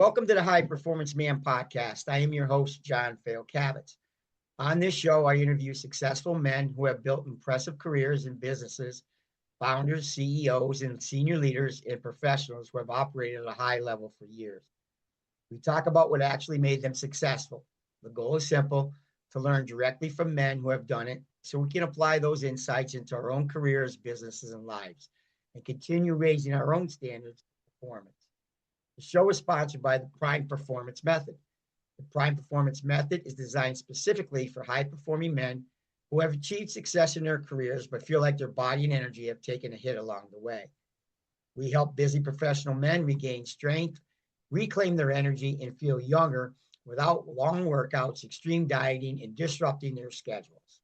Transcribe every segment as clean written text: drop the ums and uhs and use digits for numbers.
Welcome to the High Performance Man podcast. I am your host, John Fayocavitz. On this show, I interview successful men who have built impressive careers in businesses, founders, CEOs, and senior leaders and professionals who have operated at a high level for years. We talk about what actually made them successful. The goal is simple: to learn directly from men who have done it so we can apply those insights into our own careers, businesses, and lives and continue raising our own standards of performance. The show is sponsored by the Prime Performance Method. The Prime Performance Method is designed specifically for high-performing men who have achieved success in their careers but feel like their body and energy have taken a hit along the way. We help busy professional men regain strength, reclaim their energy, and feel younger without long workouts, extreme dieting, and disrupting their schedules.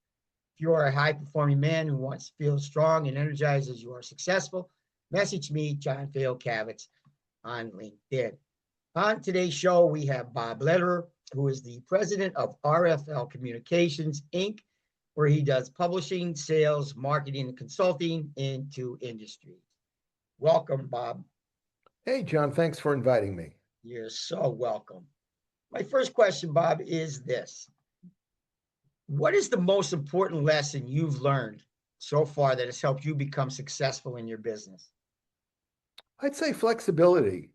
If you are a high-performing man who wants to feel strong and energized as you are successful, message me, John Fayocavitz, on LinkedIn. On today's show, we have Bob Lederer, who is the president of RFL Communications Inc., where he does publishing, sales, marketing, and consulting into industries. Welcome, Bob. Hey, John, thanks for inviting me. You're so welcome. My first question, Bob, is this. What is the most important lesson you've learned so far that has helped you become successful in your business? I'd say flexibility,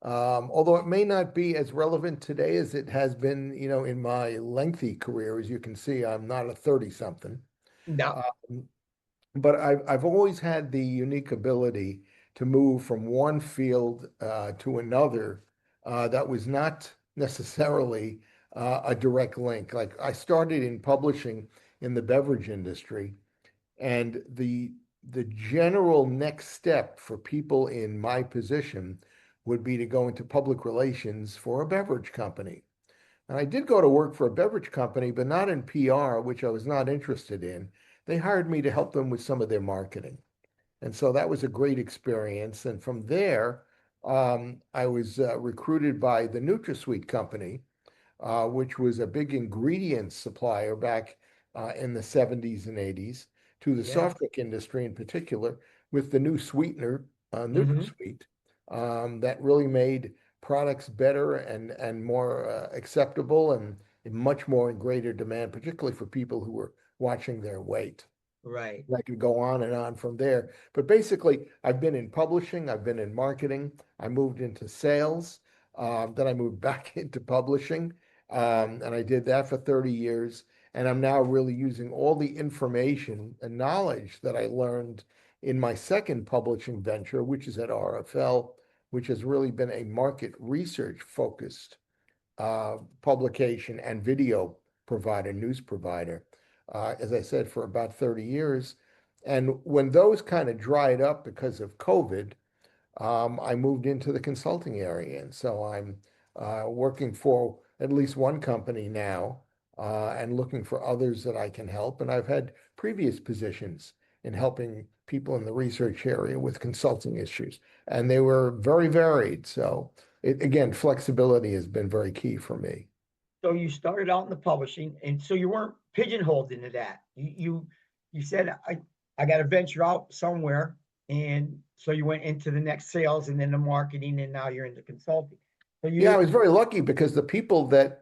although it may not be as relevant today as it has been, in my lengthy career. As you can see, I'm not a 30-something. No. But I've always had the unique ability to move from one field to another that was not necessarily a direct link. Like I started in publishing in the beverage industry, and the general next step for people in my position would be to go into public relations for a beverage company. And I did go to work for a beverage company, but not in PR, which I was not interested in. They hired me to help them with some of their marketing. And so that was a great experience. And from there, I was recruited by the NutraSweet company, which was a big ingredients supplier back in the 70s and 80s to the soft drink industry in particular, with the new sweetener, NutraSweet, that really made products better and more acceptable and much more in greater demand, particularly for people who were watching their weight. Right. I could go on and on from there. But basically, I've been in publishing, I've been in marketing, I moved into sales, then I moved back into publishing, and I did that for 30 years. And I'm now really using all the information and knowledge that I learned in my second publishing venture, which is at RFL, which has really been a market research focused publication and video provider, news provider, as I said, for about 30 years. And when those kind of dried up because of COVID, I moved into the consulting area. And so I'm working for at least one company now and looking for others that I can help. And I've had previous positions in helping people in the research area with consulting issues, and they were very varied. So again, flexibility has been very key for me. So you started out in the publishing, and so you weren't pigeonholed into that. You said, I got to venture out somewhere. And so you went into the next sales and then the marketing, and now you're into consulting. So I was very lucky because the people that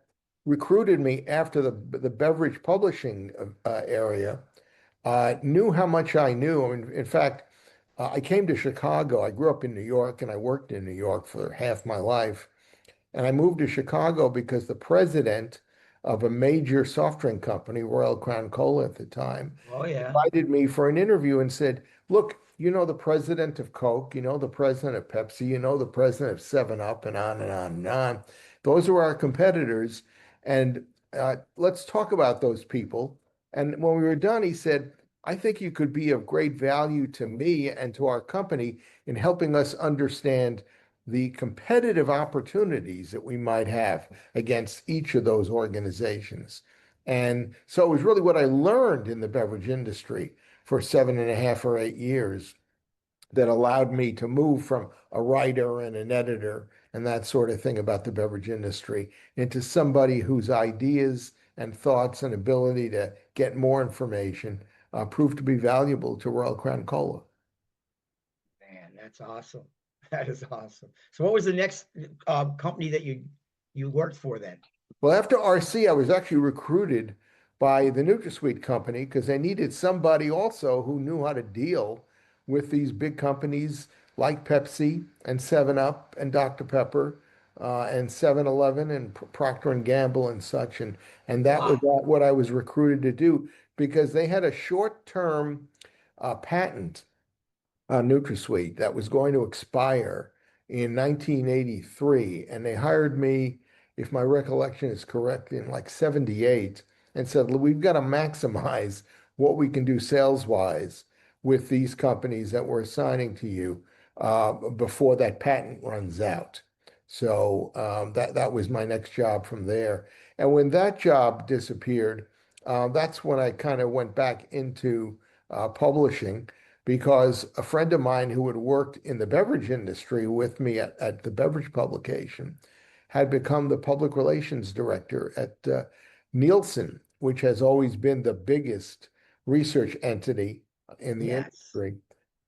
recruited me after the beverage publishing area knew how much I knew. I mean, in fact, I came to Chicago. I grew up in New York and I worked in New York for half my life. And I moved to Chicago because the president of a major soft drink company, Royal Crown Cola at the time, invited me for an interview and said, look, you know the president of Coke, you know the president of Pepsi, you know the president of 7-Up, and on and on and on. Those are our competitors. And let's talk about those people. And when we were done, he said, I think you could be of great value to me and to our company in helping us understand the competitive opportunities that we might have against each of those organizations. And so it was really what I learned in the beverage industry for 7.5 or 8 years that allowed me to move from a writer and an editor and that sort of thing about the beverage industry into somebody whose ideas and thoughts and ability to get more information proved to be valuable to Royal Crown Cola. Man, that's awesome. That is awesome. So what was the next company that you worked for then? Well, after RC, I was actually recruited by the NutraSweet company because they needed somebody also who knew how to deal with these big companies like Pepsi and 7 Up and Dr. Pepper and 7-Eleven and Procter and Gamble and such. And that was Wow. what I was recruited to do because they had a short-term patent NutraSweet that was going to expire in 1983, and they hired me, if my recollection is correct, in like 78, and said, we've got to maximize what we can do sales wise with these companies that we're assigning to you before that patent runs out. So that was my next job from there. And when that job disappeared, that's when I kind of went back into publishing because a friend of mine who had worked in the beverage industry with me at the beverage publication had become the public relations director at Nielsen, which has always been the biggest research entity in the Yes. industry.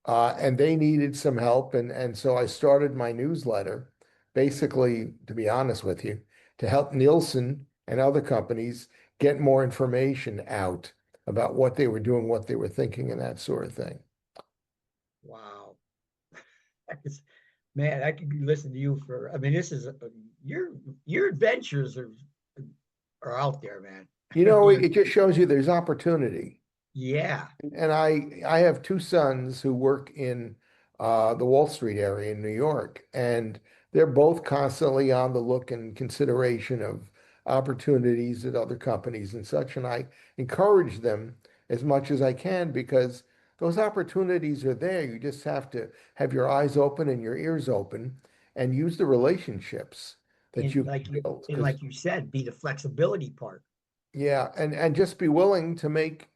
And they needed some help. And so I started my newsletter, basically, to be honest with you, to help Nielsen and other companies get more information out about what they were doing, what they were thinking, and that sort of thing. Wow. Man, I could listen to you for, I mean, this is your your adventures are out there, man. You know, it just shows you there's opportunity. Yeah. And I have two sons who work in the Wall Street area in New York, and they're both constantly on the look and consideration of opportunities at other companies and such. And I encourage them as much as I can because those opportunities are there. You just have to have your eyes open and your ears open and use the relationships that And you've built. Because like you said, be the flexibility part. yeah, and just be willing to make,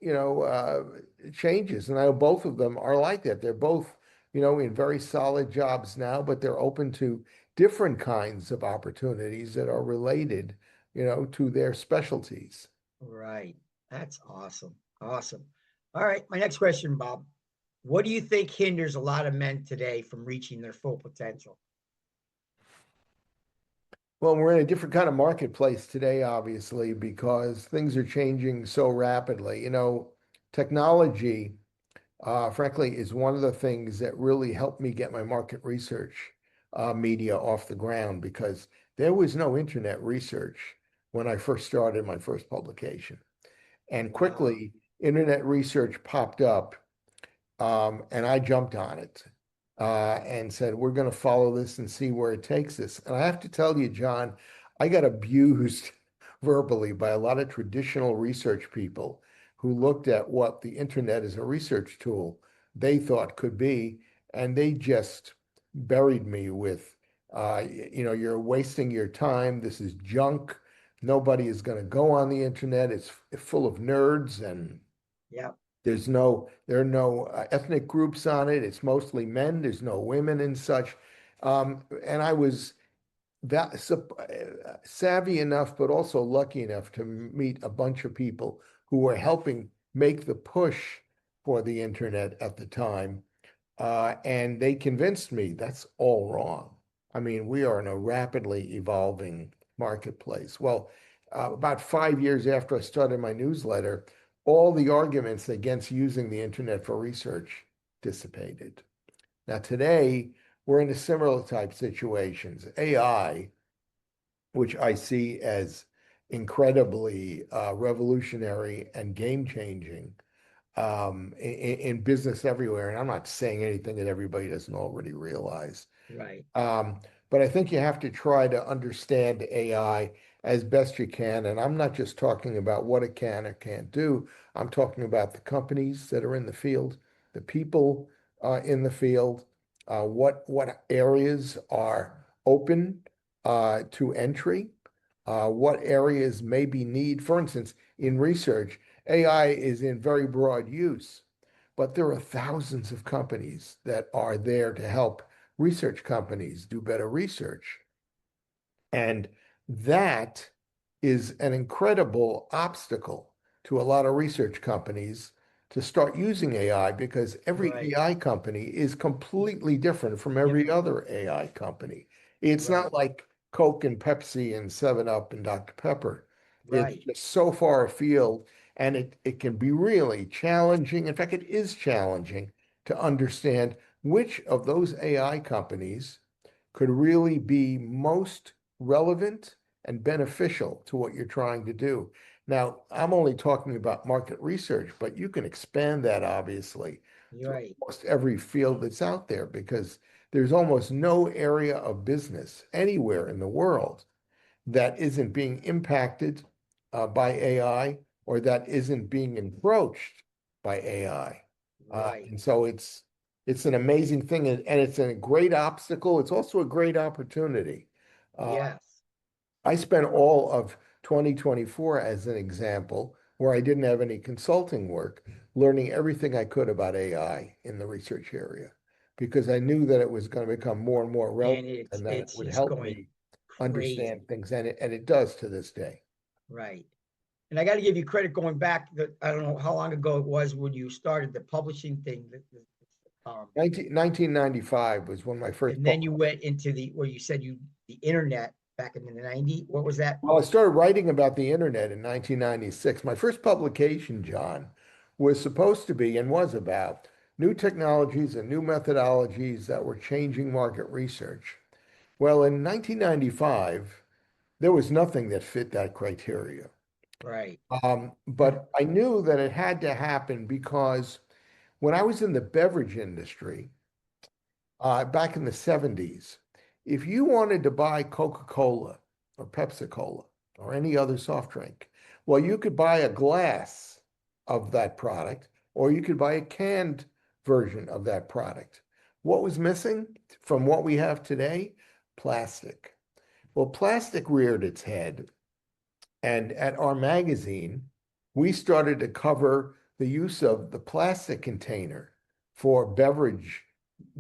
changes. And I know both of them are like that. They're both, in very solid jobs now, but they're open to different kinds of opportunities that are related, to their specialties. Right. That's awesome. Awesome. All right. My next question, Bob. What do you think hinders a lot of men today from reaching their full potential? Well, we're in a different kind of marketplace today, obviously, because things are changing so rapidly. Technology, frankly, is one of the things that really helped me get my market research media off the ground because there was no internet research when I first started my first publication. And Wow. quickly, internet research popped up, and I jumped on it and said, we're going to follow this and see where it takes us. And I have to tell you, John, I got abused verbally by a lot of traditional research people who looked at what the internet as a research tool they thought could be, and they just buried me with, you're wasting your time. This is junk. Nobody is going to go on the internet. It's full of nerds and Yeah. there are no ethnic groups on it. It's mostly men. There's no women and such. And I was that savvy enough, but also lucky enough to meet a bunch of people who were helping make the push for the internet at the time. And they convinced me that's all wrong. I mean, we are in a rapidly evolving marketplace. Well, about 5 years after I started my newsletter, all the arguments against using the internet for research dissipated. Now, today, we're in a similar type situations. AI, which I see as incredibly revolutionary and game changing in business everywhere. And I'm not saying anything that everybody doesn't already realize. Right. Um, but I think you have to try to understand AI as best you can. And I'm not just talking about what it can or can't do. I'm talking about the companies that are in the field, the people in the field, what areas are open to entry, what areas maybe need. For instance, in research, AI is in very broad use, but there are thousands of companies that are there to help research companies do better research. And that is an incredible obstacle to a lot of research companies to start using AI because every Right. AI company is completely different from every Different. other AI company. It's Right. not like Coke and Pepsi and 7 Up and Dr. Pepper. It's Right. just so far afield, and it can be really challenging. In fact, it is challenging to understand which of those AI companies could really be most relevant and beneficial to what you're trying to do. Now, I'm only talking about market research, but you can expand that obviously You're to right. almost every field that's out there because there's almost no area of business anywhere in the world that isn't being impacted by AI or that isn't being encroached by AI. Right. And so it's an amazing thing, and it's a great obstacle. It's also a great opportunity. Uh, Yes. I spent all of 2024 as an example, where I didn't have any consulting work, learning everything I could about AI in the research area, because I knew that it was going to become more and more And relevant it's and that it it's would just help going me crazy. understand things, and it does to this day. Right. And I got to give you credit going back. I don't know how long ago it was when you started the publishing thing. Um, 1995 was when my first and then you went into where you said the internet back in the 90s. What was that? Well, I started writing about the internet in 1996. My first publication, John, was supposed to be and was about new technologies and new methodologies that were changing market research. Well, in 1995, there was nothing that fit that criteria. Right. But I knew that it had to happen because when I was in the beverage industry, back in the 70s, if you wanted to buy Coca-Cola or Pepsi-Cola or any other soft drink, well, you could buy a glass of that product or you could buy a canned version of that product. What was missing from what we have today? Plastic. Well, plastic reared its head, and at our magazine, we started to cover the use of the plastic container for beverage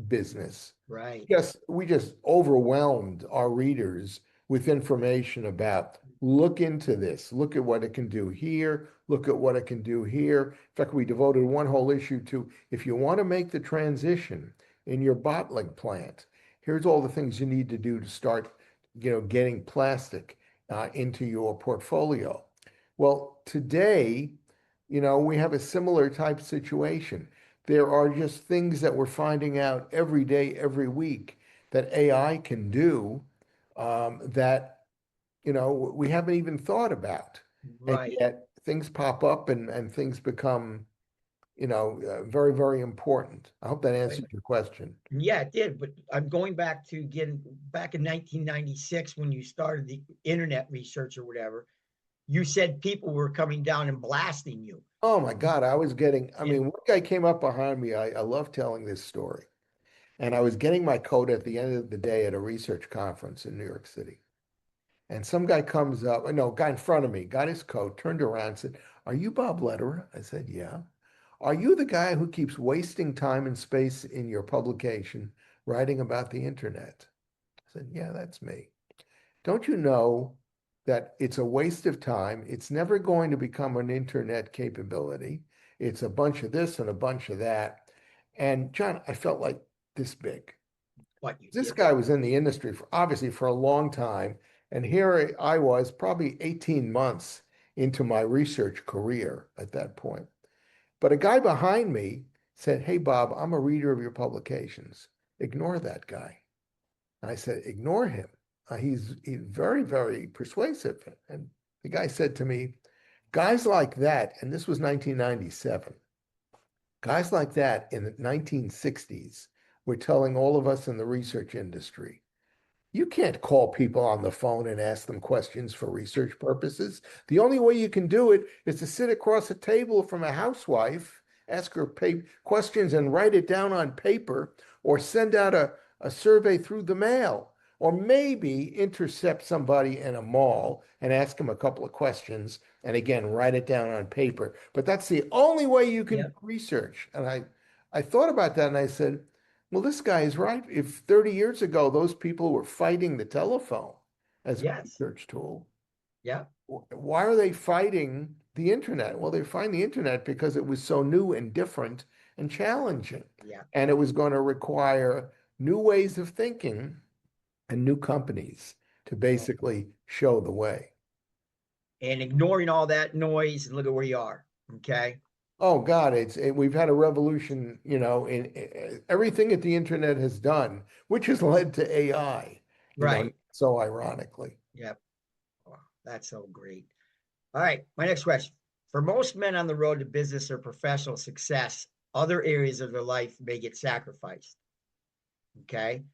business. Right. Yes, we just overwhelmed our readers with information about look into this, look at what it can do here, look at what it can do here. In fact, we devoted one whole issue to if you want to make the transition in your bottling plant, here's all the things you need to do to start, getting plastic into your portfolio. Well, today, we have a similar type situation. There are just things that we're finding out every day, every week that AI can do that, we haven't even thought about. And Right. yet things pop up and things become, very, very important. I hope that Right. answers your question. Yeah, it did. But I'm going back to getting back in 1996 when you started the internet research or whatever. You said people were coming down and blasting you. Oh my God, I And mean, one guy came up behind me. I love telling this story. And I was getting my coat at the end of the day at a research conference in New York City. And some guy comes up, no, guy in front of me, got his coat, turned around, and said, "Are you Bob Lederer?" I said, "Yeah." "Are you the guy who keeps wasting time and space in your publication writing about the internet?" I said, "Yeah, that's me." "Don't you know that it's a waste of time? It's never going to become an internet capability. It's a bunch of this and a bunch of that." And John, I felt like this big. what you This did? guy was in the industry for obviously for a long time. And here I was probably 18 months into my research career at that point. But a guy behind me said, "Hey, Bob, I'm a reader of your publications. Ignore that guy." And I said, "Ignore him. He's very, very persuasive." And the guy said to me, "Guys like that," and this was 1997, guys like that in the 1960s were telling all of us in the research industry, you can't call people on the phone and ask them questions for research purposes. The only way you can do it is to sit across a table from a housewife, ask her questions and write it down on paper, or send out a survey through the mail, or maybe intercept somebody in a mall and ask them a couple of questions and again, write it down on paper. But that's the only way you can do Yep. research. And I thought about that and I said, well, this guy is right. If 30 years ago those people were fighting the telephone as a Yes. research tool, Yeah. Why are they fighting the internet? Well, they find the internet because it was so new and different and challenging. Yeah. And it was going to require new ways of thinking and new companies to Well, basically show the way. and ignoring all that noise, and look at where you are. Okay. Oh God, we've had a revolution, in everything that the internet has done, which has led to AI, Right. so ironically. Yep. Oh, that's so great. All right. My next question. For most men on the road to business or professional success, other areas of their life may get sacrificed. Okay.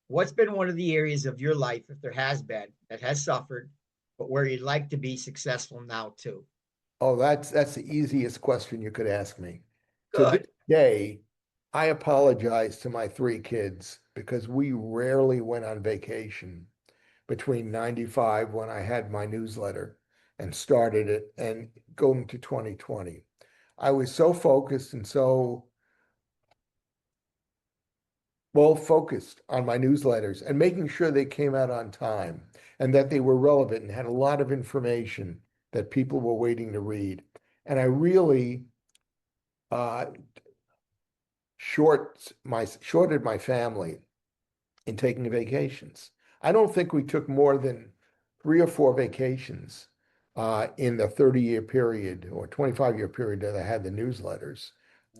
What's been one of the areas of your life, if there has been, that has suffered, but where you'd like to be successful now too? Oh, that's the easiest question you could ask me. To this Good. day, I apologize to my three kids because we rarely went on vacation between 95 when I had my newsletter and started it and going to 2020. I was so focused and so well focused on my newsletters and making sure they came out on time and that they were relevant and had a lot of information that people were waiting to read. And I really uh, shorted my family in taking vacations. I don't think we took more than 3 or 4 vacations in the 30-year period or 25-year period that I had the newsletters.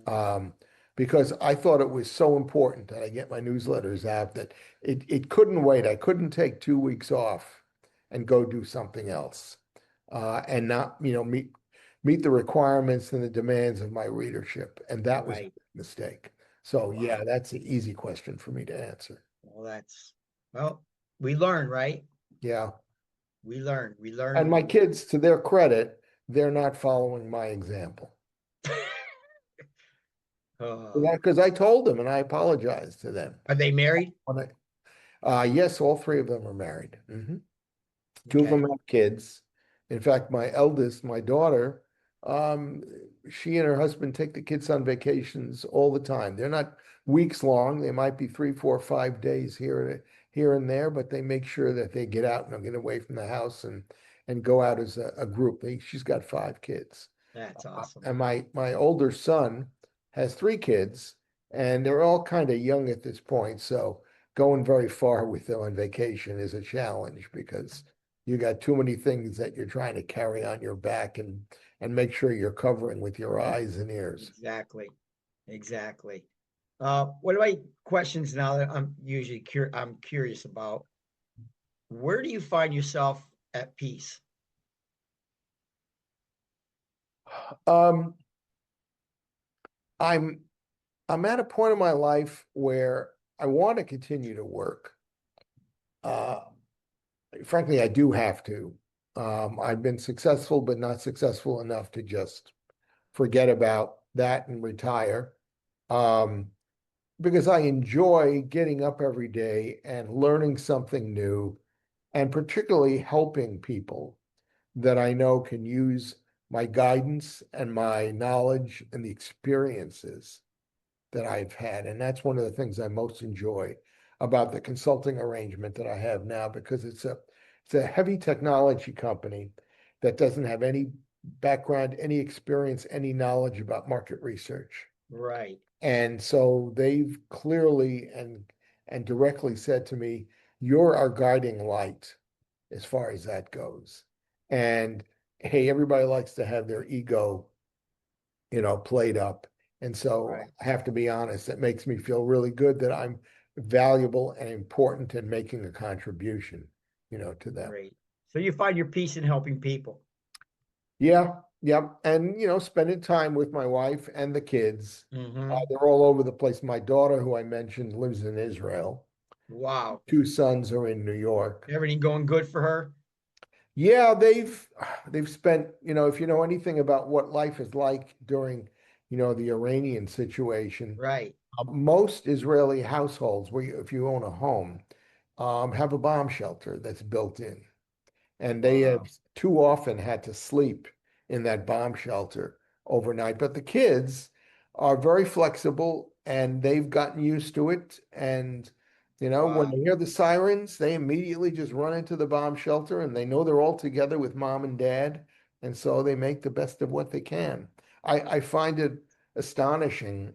Um, because I thought it was so important that I get my newsletters out that it couldn't wait. I couldn't take 2 weeks off and go do something else and not, meet the requirements and the demands of my readership. And that was a Right. mistake. So Wow. yeah, that's an easy question for me to answer. Well, we learn, right? Yeah. We learn. We learn. And my kids, to their credit, they're not following my example. Uh, Because I told them and I apologized to them. are they married? When yes, all three of them are married. Two of them Okay. have kids. In fact, my eldest, my daughter, um, she and her husband take the kids on vacations all the time. They're not weeks long. They might be 3, 4, 5 days here and there, but they make sure that they get out and get away from the house and go out as a group. She's got 5 kids. That's awesome. And my older son has 3 kids, and they're all kind of young at this point. So going very far with them on vacation is a challenge because you got too many things that you're trying to carry on your back and make sure you're covering with your eyes and ears. Exactly. Exactly. What about questions now that I'm curious about? Where do you find yourself at peace? Um, I'm I'm at a point in my life where I want to continue to work. Uh, Frankly, I do have to. I've been successful, but not successful enough to just forget about that and retire. Um, because I enjoy getting up every day and learning something new, and particularly helping people that I know can use my guidance and my knowledge and the experiences that I've had. And that's one of the things I most enjoy about the consulting arrangement that I have now, because it's a heavy technology company that doesn't have any background, any experience, any knowledge about market research. Right. And so they've clearly and directly said to me, you're our guiding light as far as that goes. And hey, everybody likes to have their ego, played up. And so Right. I have to be honest, it makes me feel really good that I'm valuable and important in making a contribution, to them. Great. So you find your peace in helping people. Yeah, yep. And, spending time with my wife and the kids. Hmm. They're all over the place. My daughter, who I mentioned, lives in Israel. Wow. 2 sons are in New York. Everything going good for her? Yeah, they've spent, if you know anything about what life is like during, the Iranian situation, Right. most Israeli households, if you own a home, have a bomb shelter that's built in. And they have Wow. too often had to sleep in that bomb shelter overnight. But the kids are very flexible and they've gotten used to it. And When Wow. they hear the sirens, they immediately just run into the bomb shelter and they know they're all together with mom and dad. And so they make the best of what they can. I find it astonishing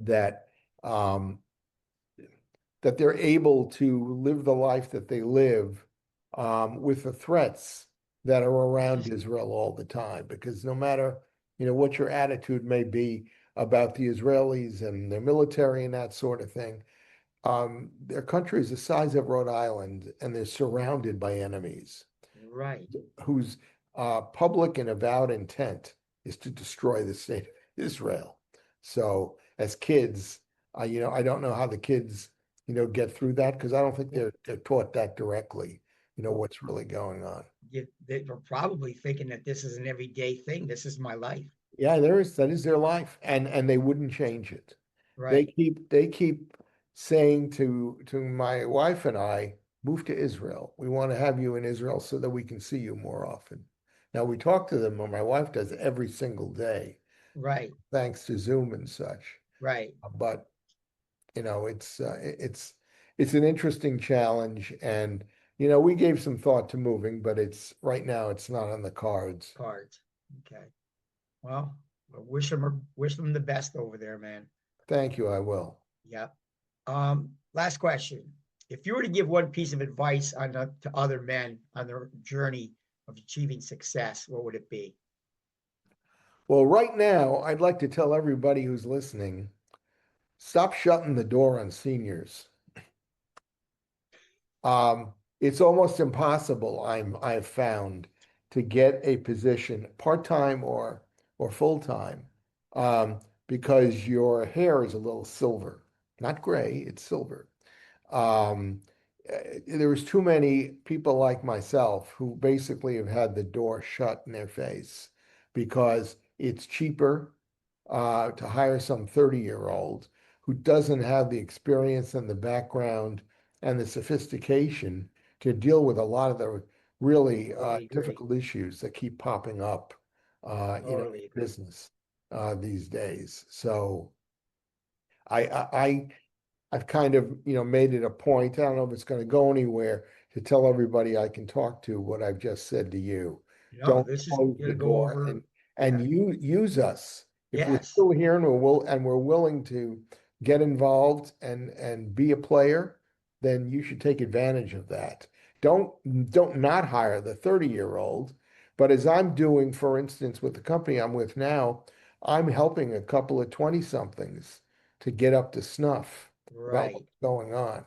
that um, that they're able to live the life that they live with the threats that are around Israel all the time. Because no matter, what your attitude may be about the Israelis and their military and that sort of thing, their country is the size of Rhode Island, and they're surrounded by enemies Right. whose public and avowed intent is to destroy the state of Israel. So, as kids, I don't know how the kids, get through that because I don't think they're taught that directly. Well, What's really going on. they're probably thinking that this is an everyday thing. This is my life. Yeah, that is their life, and they wouldn't change it. They Right. keep saying to my wife and I, move to Israel. We want to have you in Israel so that we can see you more often. Now we talk to them, or my wife does every single day, Right. thanks to Zoom and such. Right. But it's an interesting challenge, and we gave some thought to moving, but it's right now it's not on the cards. Cards. Okay. Well, I wish them the best over there, man. Thank you, I will. Yep. Last question. If you were to give one piece of advice to other men on their journey of achieving success, what would it be? Well, right now, I'd like to tell everybody who's listening, stop shutting the door on seniors. It's almost impossible, I've found, to get a position part-time or full-time, because your hair is a little silver, not gray, it's silver. Um, there was too many people like myself who basically have had the door shut in their face because it's cheaper to hire some 30-year-old who doesn't have the experience and the background and the sophistication to deal with a lot of the really Totally agree. difficult issues that keep popping up, in Totally agree. business these days. So I I've kind of, made it a point. I don't know if it's going to go anywhere to tell everybody I can talk to what I've just said to you. No, Don't this is close gonna the go door, over. and Yeah. you use us. If we're Yes. still here and we're willing to get involved and be a player, then you should take advantage of that. Don't don't not hire the 30-year-old, but as I'm doing, for instance, with the company I'm with now, I'm helping a couple of 20 somethings to get up to snuff about Right. what's going on.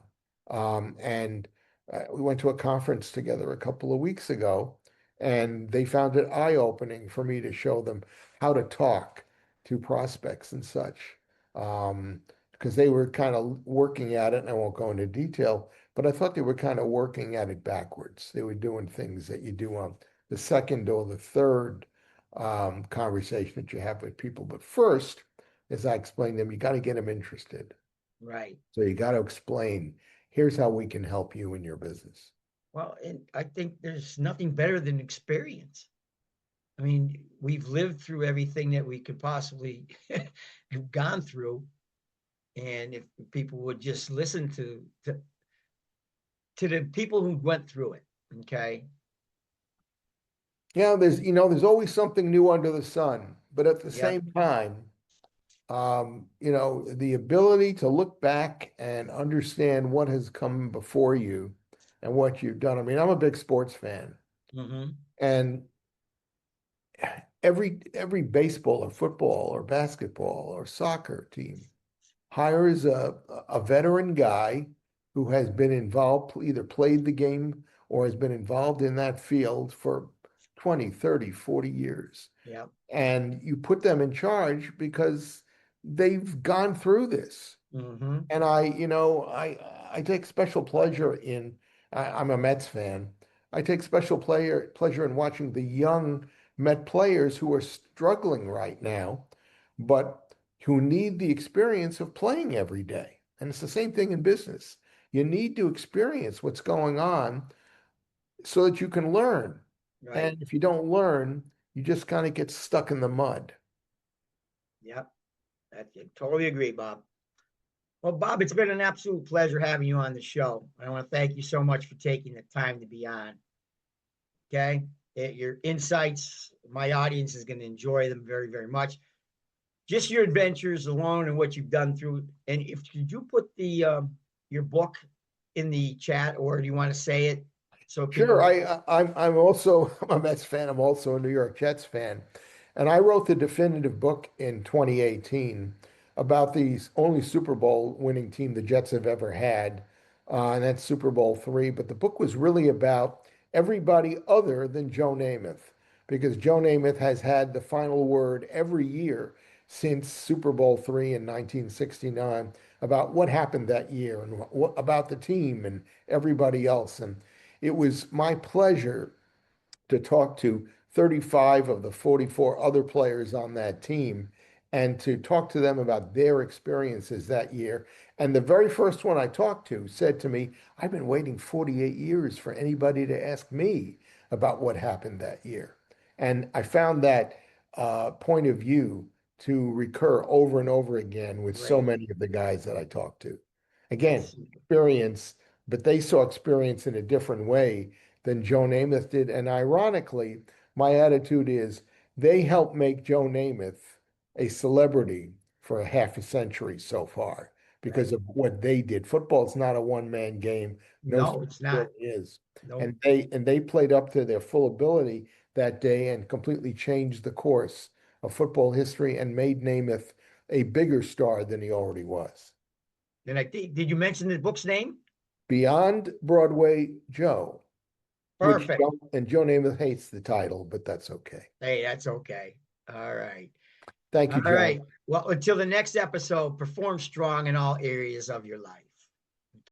And we went to a conference together a couple of weeks ago, and they found it eye-opening for me to show them how to talk to prospects and such. Because they were kind of working at it, and I won't go into detail, but I thought they were kind of working at it backwards. They were doing things that you do on the second or the third conversation that you have with people. But first, as I explained to them, you got to get them interested. Right. So you got to explain, here's how we can help you in your business. Well, and I think there's nothing better than experience. I mean, we've lived through everything that we could possibly have gone through. And if people would just listen to the people who went through it, okay? Yeah, there's always something new under the sun, but at the Yep. same time, the ability to look back and understand what has come before you and what you've done. I mean, I'm a big sports fan, Mm-hmm. and every baseball or football or basketball or soccer team hires a veteran guy who has been involved, either played the game or has been involved in that field for 20, 30, 40 years. Yep. And you put them in charge because they've gone through this. Mm-hmm. And I take special pleasure in, I'm a Mets fan. I take special pleasure in watching the young Met players who are struggling right now, but who need the experience of playing every day. And it's the same thing in business. You need to experience what's going on so that you can learn. Right. And if you don't learn, you just kind of get stuck in the mud. Yep. I totally agree, Bob. Well, Bob, it's been an absolute pleasure having you on the show. I want to thank you so much for taking the time to be on. Okay. Your insights, my audience is going to enjoy them very, very much. Just your adventures alone and what you've done through. And if you do put the your book in the chat, or do you want to say it so people? Sure. I'm also I'm a Mets fan. I'm also a New York Jets fan, and I wrote the definitive book in 2018 about the only Super Bowl winning team the Jets have ever had, and that's Super Bowl III. But the book was really about everybody other than Joe Namath, because Joe Namath has had the final word every year since Super Bowl III in 1969 about what happened that year and what about the team and everybody else. And it was my pleasure to talk to 35 of the 44 other players on that team and to talk to them about their experiences that year. And the very first one I talked to said to me, I've been waiting 48 years for anybody to ask me about what happened that year. And I found that point of view to recur over and over again with so Great. many of the guys that I talked to. Again, That's experience, but they saw experience in a different way than Joe Namath did. And ironically, my attitude is they helped make Joe Namath a celebrity for a half a century so far because right. of what they did. Football is not a one-man game. No No, sport it's not. really is. No. And they played up to their full ability that day and completely changed the course of football history and made Namath a bigger star than he already was. And did you mention the book's name? Beyond Broadway Joe, which Perfect. and Joe Namath hates the title, but that's okay. Hey, that's okay. All right. Thank All you, John. right. Well, until the next episode, perform strong in all areas of your life.